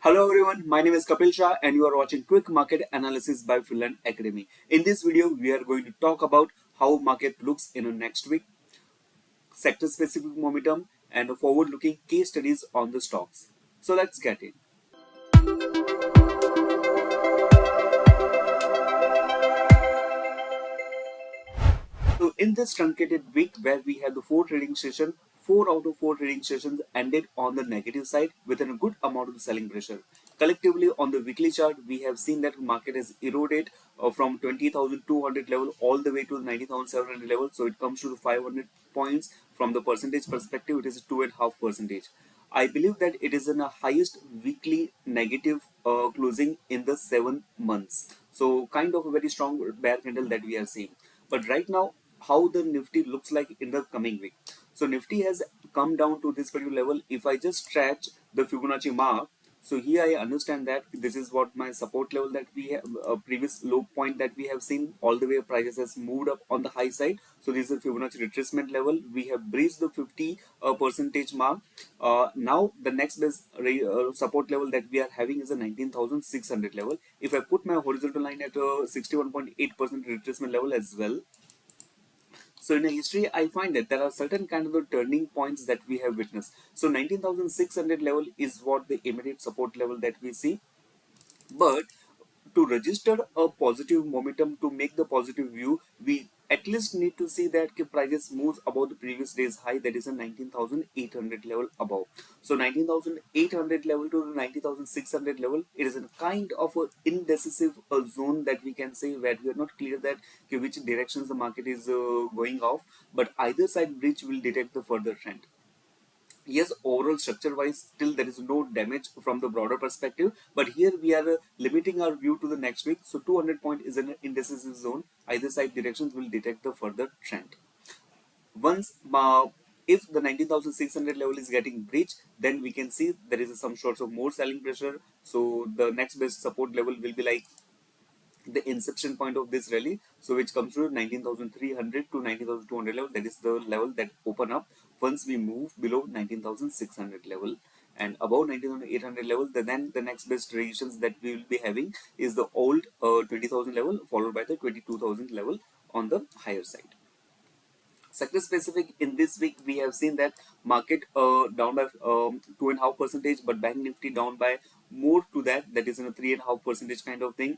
Hello everyone, my name is Kapil Shah and you are watching Quick Market Analysis by Finland Academy. In this video, we are going to talk about how market looks in the next week, sector specific momentum and forward looking case studies on the stocks. So let's get in. So in this truncated week where we had the 4 trading sessions, 4 out of 4 trading sessions ended on the negative side with a good amount of selling pressure. Collectively on the weekly chart, we have seen that market has eroded from 20,200 level all the way to 19,700 level. So it comes to the 500 points. From the percentage perspective, it is 2.5%. I believe that it is in the highest weekly negative closing in the 7 months. So kind of a very strong bear candle that we are seeing. But right now, how the Nifty looks like in the coming week. So Nifty has come down to this particular level. If I just stretch the Fibonacci mark, so here I understand that this is what my support level that we have, previous low point that we have seen all the way prices has moved up on the high side. So this is the Fibonacci retracement level. We have breached the 50 percentage mark. Now the next best support level that we are having is a 19,600 level. If I put my horizontal line at a 61.8% retracement level as well, so in a history, I find that there are certain kind of the turning points that we have witnessed. So 19,600 level is what the immediate support level that we see. But to register a positive momentum, to make the positive view, we at least need to see that prices moves above the previous day's high, that is a 19,800 level above. So 19,800 level to the 19,600 level, it is a kind of a indecisive zone that we can say, where we are not clear that which directions the market is going off, but either side breach will detect the further trend. Yes, overall structure wise still there is no damage from the broader perspective, but here we are limiting our view to the next week. So 200 point is an indecisive zone. Either side directions will detect the further trend. Once if the 19,600 level is getting breached, then we can see there is some sorts of more selling pressure. So the next best support level will be like the inception point of this rally, so which comes to 19,300 to 19,200 level. That is the level that open up once we move below 19,600 level, and above 19,800 level, then the next best resistance that we will be having is the old 20,000 level, followed by the 22,000 level on the higher side. Sector specific, in this week we have seen that market down by 2.5%, but bank nifty down by more to that, that is in a 3.5% kind of thing.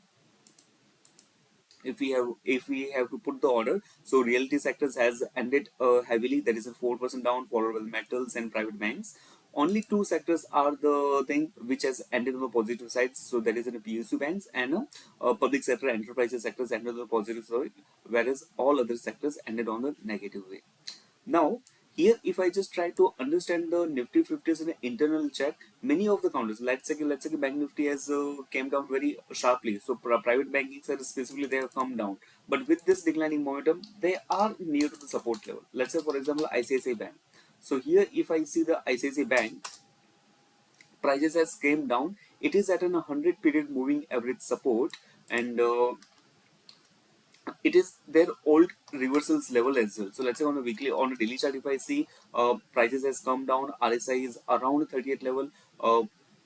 If we have to put the order, so realty sectors has ended heavily, that is a 4% down, followed by metals and private banks. Only two sectors are the thing which has ended on the positive side, so that is in the PSU banks and public sector enterprises sectors ended on the positive side, whereas all other sectors ended on the negative way. Now, here if I just try to understand the Nifty 50s in an internal chart, many of the counters, let's say Bank Nifty has came down very sharply. So private banking side specifically they have come down, but with this declining momentum, they are near to the support level. Let's say for example ICICI Bank. So here if I see the ICICI Bank, prices has came down. It is at an 100 period moving average support, and it is their old reversals level as well. So let's say on a weekly, on a daily chart, if I see prices has come down, RSI is around 38 level.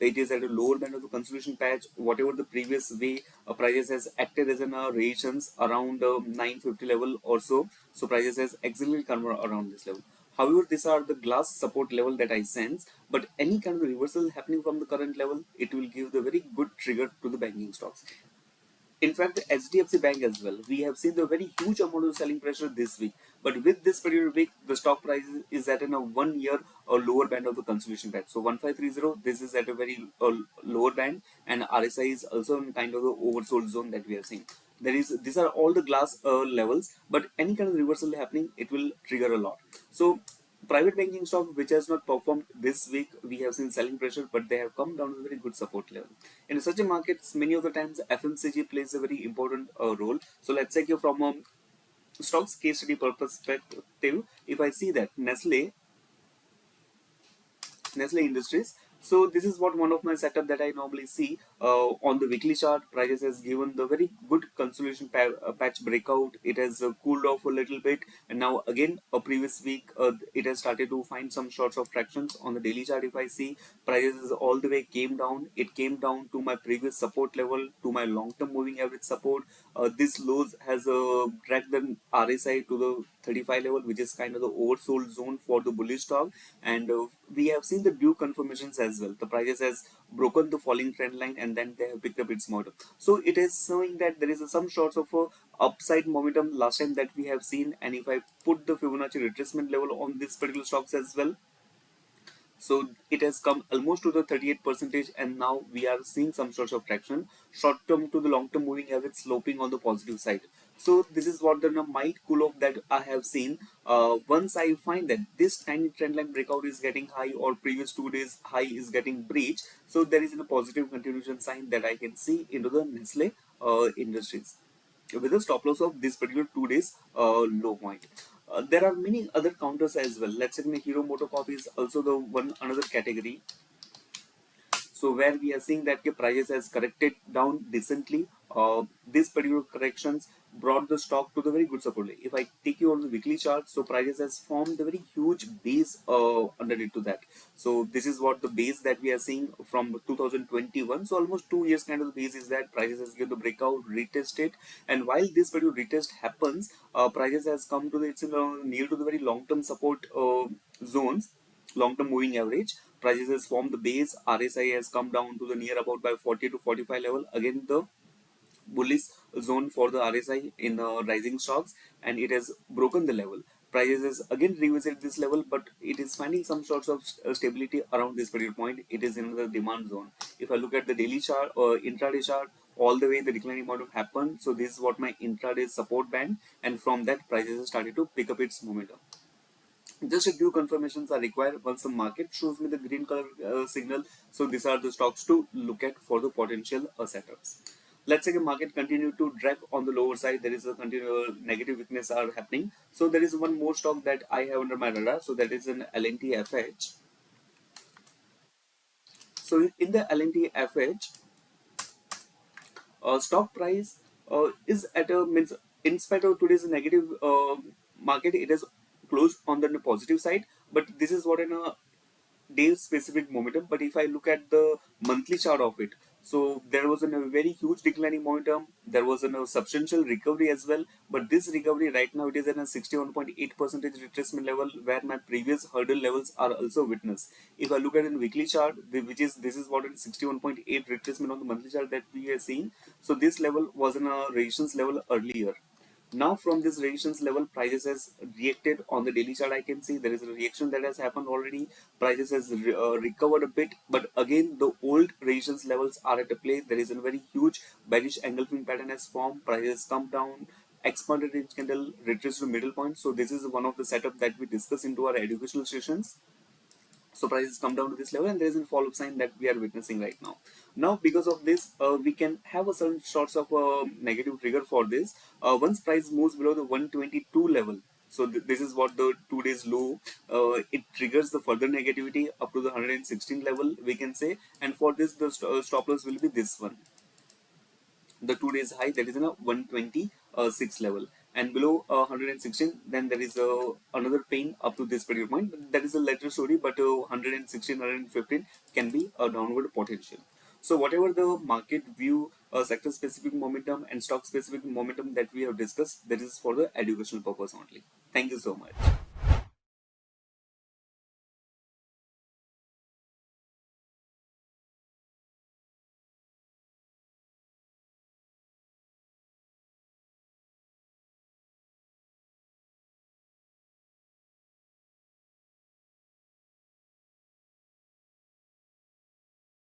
It is at a lower band of the consolidation patch. Whatever the previous way, prices has acted as an resistance around 950 level or so. So prices has exactly come around this level. However, these are the glass support level that I sense. But any kind of reversal happening from the current level, it will give the very good trigger to the banking stocks. In fact, HDFC Bank as well, we have seen the very huge amount of selling pressure this week. But with this particular week, the stock price is at a 1 year or lower band of the consolidation band. So 1530, this is at a very lower band, and RSI is also in kind of the oversold zone that we are seeing. These are all the glass levels, but any kind of reversal happening, it will trigger a lot. So private banking stock which has not performed this week, we have seen selling pressure, but they have come down to a very good support level. In such a markets, many of the times FMCG plays a very important role. So let's say from a stocks case study perspective, if I see that Nestle Industries, So this is what one of my setup that I normally see on the weekly chart. Prices has given the very good consolidation patch breakout. It has cooled off a little bit, and now again a previous week it has started to find some sorts of tractions on the daily chart. If I see, prices all the way came down. It came down to my previous support level, to my long-term moving average support. This lows has dragged the RSI to the 35 level, which is kind of the oversold zone for the bullish stock, and we have seen the due confirmations as well. The prices has broken the falling trend line, and then they have picked up its momentum. So it is showing that there is some sorts of upside momentum last time that we have seen. And if I put the Fibonacci retracement level on this particular stocks as well, so it has come almost to the 38 percentage, and now we are seeing some sort of traction short term to the long term moving average sloping on the positive side. So this is what the might cool off that I have seen. Once I find that this tiny trend line breakout is getting high, or previous 2 days high is getting breached, so there is a positive continuation sign that I can see into the Nestle Industries with a stop loss of this particular 2 days low point. There are many other counters as well. Let's say the Hero Motocorp is also the one another category. So where we are seeing that the prices has corrected down decently. These particular corrections brought the stock to the very good support level. If I take you on the weekly chart, so prices has formed a very huge base underneath to that. So this is what the base that we are seeing from 2021. So almost 2 years kind of the base is that prices has given the breakout, retest it, and while this particular retest happens, prices has come to the it's near to the very long term support zones, long-term moving average. Prices has formed the base. RSI has come down to the near about by 40 to 45 level. Again, the bullish zone for the RSI in rising stocks, and it has broken the level. Prices has again revisited this level, but it is finding some sorts of stability around this particular point. It is in the demand zone. If I look at the daily chart or intraday chart, all the way the declining momentum happened. So this is what my intraday support band, and from that prices has started to pick up its momentum. Just a few confirmations are required. Once the market shows me the green color signal, so these are the stocks to look at for the potential setups. Let's say the market continue to drag on the lower side. There is a continual negative weakness are happening. So there is one more stock that I have under my radar. So that is an LNTFH. So in the LNTFH, stock price is at a means in spite of today's negative market, it is closed on the positive side. But this is what in a day specific momentum. But if I look at the monthly chart of it, so there was a very huge declining momentum. There was a substantial recovery as well, but this recovery right now it is at a 61.8 percentage retracement level, where my previous hurdle levels are also witnessed. If I look at a weekly chart, which is this is what is 61.8 retracement on the monthly chart that we are seeing. So this level was in a resistance level earlier. Now from this resistance level, prices has reacted on the daily chart. I can see there is a reaction that has happened already. Prices has recovered a bit, but again the old resistance levels are at a play. There is a very huge bearish engulfing pattern has formed. Prices come down, expanded range candle, retraced to middle point. So this is one of the setup that we discuss into our educational sessions. So prices come down to this level, and there is a follow-up sign that we are witnessing right now. Now because of this, we can have a certain sorts of negative trigger for this. Once price moves below the 122 level, so this is what the 2 days low, it triggers the further negativity up to the 116 level, we can say. And for this, the stop loss will be this one, the 2 days high, that is in a 126 level, and below 116, then there is another pain up to this particular point. That is a later story, but 116 115 can be a downward potential. So whatever the market view, sector specific momentum and stock specific momentum that we have discussed, that is for the educational purpose only. Thank you so much.